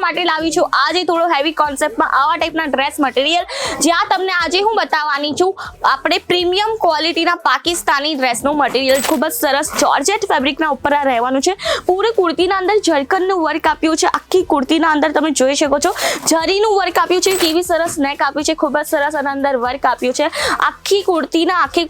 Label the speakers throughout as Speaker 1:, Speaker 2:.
Speaker 1: માટે લાવી છું આજે થોડો હેવી કોન્સેપ્ટમાં આવા ટાઈપના ડ્રેસ મટીરિયલ, જ્યાં તમને આજે હું બતાવવાની છું આપણે પ્રીમિયમ ક્વોલિટીના પાકિસ્તાની ડ્રેસનું મટીરિયલ. ખૂબ જ સરસ જોર્જેટ ફેબ્રિકના ઉપર આ રહેવાનું છે. પૂરી કુર્તીના અંદર જરકનનું વર્ક આપ્યું છે. આખી કુર્તીના અંદર તમે જોઈ શકો છો જરીનું વર્ક આપ્યું છે. કેવી સરસ નેક આપ્યું છે, ખૂબ જ સરસ અને અંદર વર્ક આપ્યું છે. આખી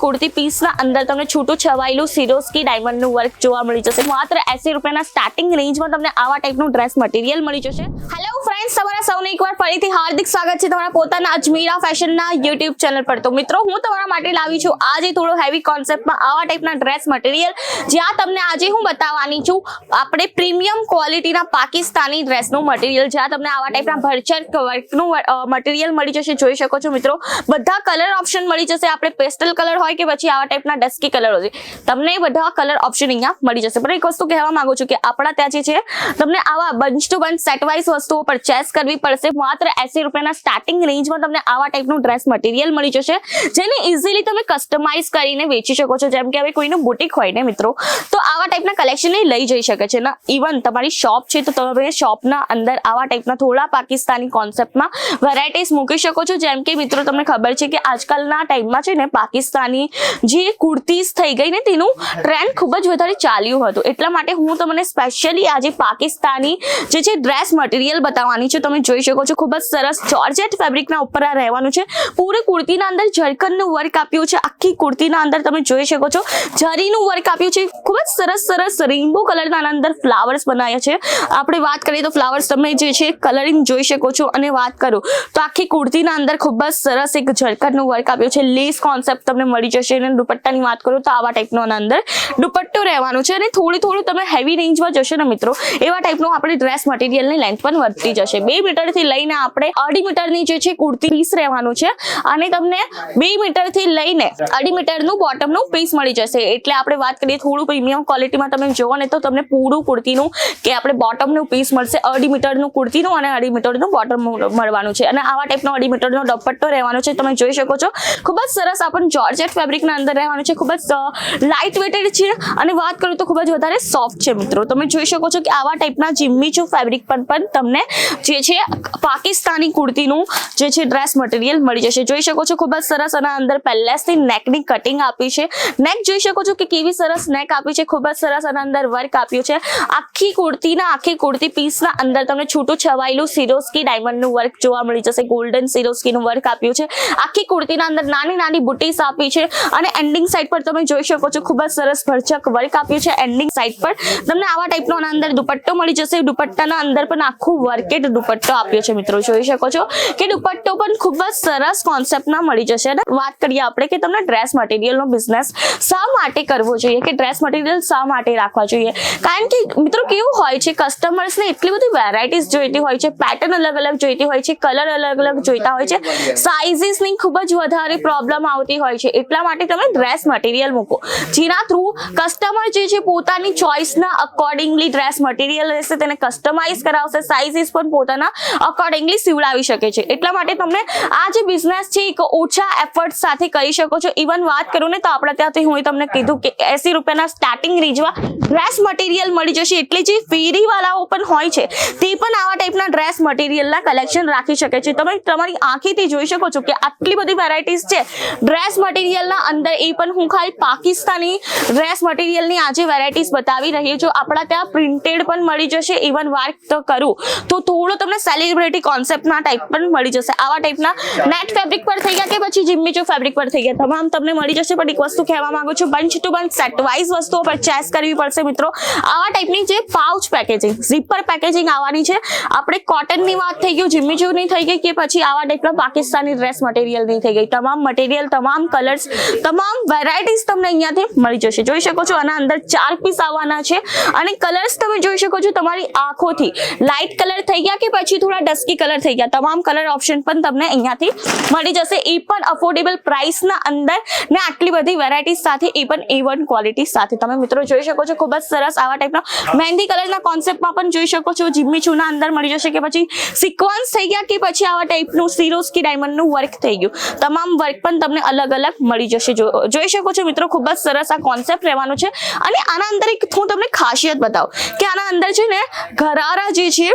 Speaker 1: કુર્તી પીસના અંદર તમને છૂટું છવાયેલું સિરોસ્કી ડાયમંડનું વર્ક જોવા મળી જશે. માત્ર 80 રૂપિયાના સ્ટાર્ટિંગ રેન્જમાં તમને આવા ટાઈપનું ડ્રેસ મટીરિયલ મળી જશે. હેલો ફ્રેન્ડ્સ, તમારા સૌને એકવાર ફરીથી હાર્દિક સ્વાગત છે તમારા પોતાના અજમીરા ફેશનના યુટ્યુબ ચેનલ પર. તો મિત્રો, હું તમારા માટે લાવી છું આજે થોડો હેવી કોન્સેપ્ટમાં આવા ટાઈપના ડ્રેસ મટીરિયલ, જ્યાં તમને આજે હું બતાવવાની છું આપણે પ્રીમિયમ ક્વોલિટીના પાકિસ્તાની ડ્રેસનું મટીરિયલ, જ્યાં તમને આવા ટાઈપના ભરચક વર્કનું મટીરિયલ મળી જશે. જોઈ શકો છો મિત્રો, બધા કલર ઓપ્શન મળી જશે. આપણે પેસ્ટલ કલર હોય કે પછી આવા ટાઈપના ડસ્કી કલર હોય, તમને બધા કલર ઓપ્શન અહીંયા મળી જશે. પણ એક વસ્તુ કહેવા માંગુ છું કે આપણા ત્યાં જે છે તમને આવા bunch to bunch set wise વસ્તુઓ પરચેસ કરવી પડશે. માત્ર 80 રૂપિયાના સ્ટાર્ટિંગ રેન્જમાં તમને આવા ટાઈપનું ડ્રેસ મટીરિયલ મળી જશે, જેને ઇઝીલી તમે કસ્ટમાઇઝ કરીને વેચી શકો છો. જેમ કે હવે કોઈનું બુટીક હોય ને મિત્રો, તો આવા ટાઈપના કલેક્શન લઈ જઈ શકે છે ને. ઇવન તમારી શોપ છે તો તમે શોપના અંદર આવા ટાઈપના થોડા પાકિસ્તાની કોન્સેપ્ટમાં વેરાયટીઝ મૂકી શકો છો. જેમ કે મિત્રો, તમને ખબર છે કે આજકાલના ટાઈમમાં છે ને પાકિસ્તાની જે કુર્તીઝ થઈ ગઈ ને તેનું ટ્રેન્ડ ખૂબ જ વધારે ચાલ્યું હતું. એટલા માટે હું તમને સ્પેશિયલી આજે પાકિસ્તાની જે છે ડ્રેસ મટીરિયલ બતાવવાની છે. તમે જોઈ શકો છો ખૂબ જ સરસ જોર્જેટ ફેબ્રિકના ઉપર આ રહેવાનું છે. પૂરી કુર્તીના અંદર જરકનનું વર્ક આપ્યું છે. આખી કુર્તીના અંદર તમે જોઈ શકો છો જરીનું વર્ક આપ્યું છે. ખૂબ જ સરસ રેઇનબો કલરના અંદર ફ્લાવર્સ બનાવ્યા છે. આપણે વાત કરીએ તો ફ્લાવર્સ તમે જે છે કલરિંગ જોઈ શકો છો. અને વાત કરું તો આખી કુર્તીના અંદર ખૂબ જ સરસ એક જરકનનું વર્ક આપ્યું છે. લેસ કોન્સેપ્ટ તમને મળી જશે. અને દુપટ્ટાની વાત કરું તો આવા ટાઈપનો અંદર દુપટ્ટો રહેવાનું છે. અને થોડું તમે હેવી રેન્જમાં જશે ને મિત્રો, એવા ટાઈપનું આપણે ડ્રેસ મટીરિયલની લેન્થ પણ વધતી જશે. 2 મીટરથી લઈને આપણે 2.5 મીટરની જે છે કુર્તી પીસ રહેવાનું છે. અને તમને 2 મીટરથી લઈને 2.5 મીટરનું બોટમનું પીસ મળી જશે. એટલે આપણે વાત કરીએ થોડું પ્રીમિયમ ક્વોલિટીમાં તમે જોવો ને તો તમને પૂરું કુર્તીનું કે આપણે બોટમનું પીસ મળશે. 2.5 મીટરનું કુર્તીનું અને 2.5 મીટરનું બોટમ મળવાનું છે. અને આવા ટાઈપનો 2.5 મીટરનો દુપટ્ટો રહેવાનો છે. તમે જોઈ શકો છો ખૂબ જ સરસ આપણને જોર્જેટ ફેબ્રિકના અંદર રહેવાનું છે. ખૂબ જ લાઇટ વેટેડ છે. અને વાત કરું તો ખૂબ જ વધારે સોફ્ટ છે મિત્રો. તમે જોઈ શકો છો કે આવા ટાઈપના જીમ્મીચુ ફેબ્રિક પર પણ તમને જે છે પાકિસ્તાની કુર્તીનું જે છે ડ્રેસ મટીરિયલ મળી જશે. જોઈ શકો છો ખૂબ જ સરસ. અને અંદર પહેલેથી નેકની કટિંગ આપી છે. નેક જોઈ શકો છો કે કેવી સરસ નેક આપી છે. ખૂબ જ સરસ અને અંદર વર્ક આપ્યું છે. આખી કુર્તી પીસના અંદર તમને છૂટું છવાયેલું સિરોસ્કી ડાયમંડનું વર્ક જોવા મળી જશે. ગોલ્ડન સિરોસ્કીનું વર્ક આપ્યું છે. આખી કુર્તીના અંદર નાની બુટીસ આપી છે. અને એન્ડિંગ સાઈડ પર તમે જોઈ શકો છો ખૂબ જ સરસ ભરચક વર્ક આપ્યું છે. એન્ડિંગ સાઈડ પર તમને આવા ટાઈપનો અંદર દુપટ્ટો મળી જશે. દુપટ્ટાના અંદર પણ આખું વર્કેડ દુપટ્ટો આપ્યો છે મિત્રો. જોઈ શકો છો કે દુપટ્ટો પણ ખૂબ જ સરસ કોન્સેપ્ટમાં મળી જશે. અને વાત કરીએ આપણે કે તમને ડ્રેસ મટીરિયલનો બિઝનેસ શા માટે કરવો જોઈએ, કે ડ્રેસ મટીરિયલ શા માટે રાખવા જોઈએ. કારણ કે મિત્રો કેવું હોય છે, કસ્ટમર્સને એટલી બધી વેરાયટીઝ જોઈતી હોય છે, પેટર્ન અલગ જોઈતી હોય છે, કલર અલગ જોઈતા હોય છે, સાઇઝીસની ખૂબ જ વધારે પ્રોબ્લેમ આવતી હોય છે. એટલા માટે તમે ડ્રેસ મટીરિયલ મૂકો, જેના થ્રુ કસ્ટમર જે છે પોતાની ચોઇસના અકોર્ડિંગલી ડ્રેસ મટીરિયલ રહેશે, તેને કસ્ટમાઇઝ કરાવશે, સાઇઝીસ પણ પોતાના અકોર્ડિંગલી સીવડાવી શકે છે. એટલા માટે તમને આ જે બિઝનેસ છે એક ઓછા એફર્ટ સાથે કરી શકો છો. ઇવન વાત કરું ને તો આપણા ત્યાંથી હું તમને કીધું કે 80 રૂપિયાના સ્ટાર્ટિંગ રેન્જમાં ડ્રેસ મટીરિયલ મળી જશે. એટલે જે ફેરીવાળાઓ પણ હોય છે તે પણ આવા ટાઈપના ડ્રેસ મટીરિયલના કલેક્શન રાખી શકે છે. તમે તમારી આંખેથી જોઈ શકો છો કે આટલી બધી વેરાયટીઝ છે ડ્રેસ મટીરિયલના અંદર. એ પણ હું ખાલી પાકિસ્તાની ડ્રેસ મટીરિયલની આજે વેરાયટીઝ બતાવી રહી છું. આપણા ત્યાં પ્રિન્ટેડ પણ મળી જશે. ઇવન વાત તો કરું તો થોડો તમને સેલિબ્રિટી કોન્સેપ્ટના ટાઈપ પણ મળી જશે. આવા ટાઈપના નેટ ફેબ્રિક પર થઈ ગયા કે પછી જીમ્મીચુ ફેબ્રિક પર થઈ ગયા, તમામ તમને મળી જશે. પણ એક વસ્તુ કહેવા માંગુ છું, bunch to bunch set wise વસ્તુઓ પરચેસ કરવી પડશે મિત્રો. આવા ટાઈપની જે પાઉચ પેકેજિંગ, ઝીપર પેકેજિંગ આવવાની છે. આપણે કોટનની વાત થઈ ગઈ, જીમ્મીચુની થઈ ગઈ, કે પછી આવા ટાઈપના પાકિસ્તાની ડ્રેસ મટીરિયલની થઈ ગઈ. તમામ મટીરિયલ, તમામ કલર્સ, તમામ વેરાયટીઝ તમને અહીંયાથી મળી જશે. જોઈ શકો છો આના અંદર 4 પીસ આવવાના છે. અને કલર્સ તમે જોઈ શકો છો તમારી આંખોથી. લાઇટ કલર થઈ ગયા કે પછી થોડા ડસ્કી કલર થઈ ગયા, તમામ કલર ઓપ્શન પણ તમને અહીંયાથી મળી જશે. એ પણ અફોર્ડેબલ પ્રાઇસના અંદર ને આટલી બધી વેરાયટીઝ સાથે, એ પણ A1 ક્વોલિટી સાથે. તમે મિત્રો જોઈ શકો છો ખૂબ જ સરસ આવા ટાઈપના મહેંદી કલરના કોન્સેપ્ટમાં પણ જોઈ શકો છો. જીમ્મીચુના અંદર મળી જશે, કે પછી સિક્વન્સ થઈ ગયા, કે પછી આવા ટાઈપનું સિરોસ્કી ડાયમંડનું વર્ક થઈ ગયું. તમામ વર્ક પણ તમને અલગ મળી જશે. જોઈ શકો છો મિત્રો ખૂબ જ સરસ આ કોન્સેપ્ટ રહેવાનું છે. અને આના અંદર એક હું તમને ખાસિયત બતાવું કે આના અંદર છે ને ગરારા જે છે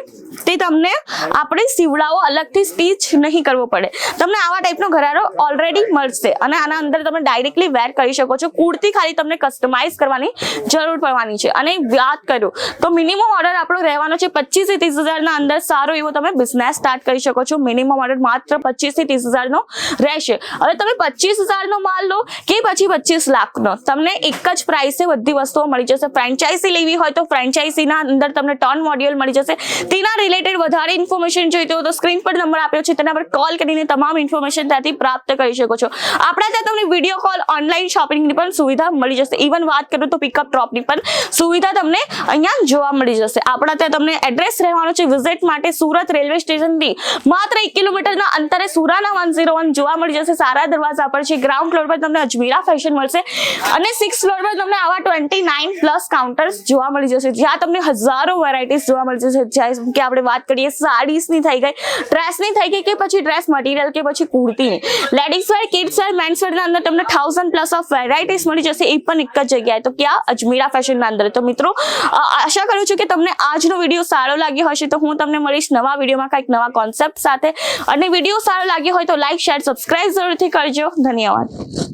Speaker 1: તે તમને આપણે સીવડાવો અલગથી સ્ટીચ નહીં કરવો પડે. તમને આવા ટાઈપનો ઘરારો ઓલરેડી મળશે અને આના અંદર તમે ડાયરેક્ટલી વેર કરી શકો છો. કુર્તી ખાલી તમને કસ્ટમાઇઝ કરવાની જરૂર પડવાની છે. અને વાત કરું તો મિનિમમ ઓર્ડર આપણો રહેવાનો છે 25 થી 30 હજારના અંદર. સારો એવો તમે બિઝનેસ સ્ટાર્ટ કરી શકો છો. મિનિમમ ઓર્ડર માત્ર 25 થી 30 હજારનો રહેશે. હવે તમે 25,000 નો માલ લો કે પછી 25 લાખનો, તમને એક જ પ્રાઇસે બધી વસ્તુઓ મળી જશે. ફ્રેન્ચાઇઝી લેવી હોય તો ફ્રેન્ચાઇઝીના અંદર તમને ટર્ન મોડ્યુલ મળી જશે. તેના રિલેટેડ વધારે ઇન્ફોર્મેશન જોઈતી હોય તો સ્ક્રીન પર નંબર આપ્યો છે તેના પર કોલ કરીને તમામ ઇન્ફોર્મેશન ત્યાંથી પ્રાપ્ત કરી શકો છો. આપણા ત્યાં તમને વિડીયો કોલ, ઓનલાઈન શોપિંગની પણ સુવિધા મળી જશે. ઇવન વાત કરું તો પિકઅપ ડ્રોપની પણ સુવિધા તમને અહીંયા જોવા મળી જશે. આપણા ત્યાં તમને એડ્રેસ રહેવાનો છે વિઝિટ માટે સુરત રેલવે સ્ટેશનથી માત્ર 1 કિલોમીટરના અંતરે સુરાના 101 જોવા મળી જશે. સારા દરવાજા પર છે. ગ્રાઉન્ડ ફ્લોર પર તમને અજમીરા ફેશન મળશે અને 6th ફ્લોર પર તમને આવા 29+ કાઉન્ટર્સ જોવા મળી જશે, જ્યાં તમને હજારો વેરાયટીઝ જોવા મળી જશે. જેમ કે આપણે વાત કરીએ સાડીઝની થઈ ગઈ, ડ્રેસની થઈ ગઈ કે પછી ડ્રેસ મટીરિયલ કે પછી કુર્તીની, ladies wear, kids wear, men's વેરના અંદર તમને 1000+ ઓફ વેરાયટીઝ મળી જશે. એ પણ એક જ જગ્યાએ, તો ક્યાં? અજમીરા ફેશનના અંદર. તો મિત્રો આશા કરું છું કે તમને આજનો વિડીયો સારો લાગ્યો હશે. તો હું તમને મળીશ નવા વિડીયોમાં કંઈક નવા કોન્સેપ્ટ સાથે. અને વિડીયો સારો લાગ્યો હોય તો લાઈક, શેર, સબસ્ક્રાઇબ જરૂરથી કરજો. ધન્યવાદ.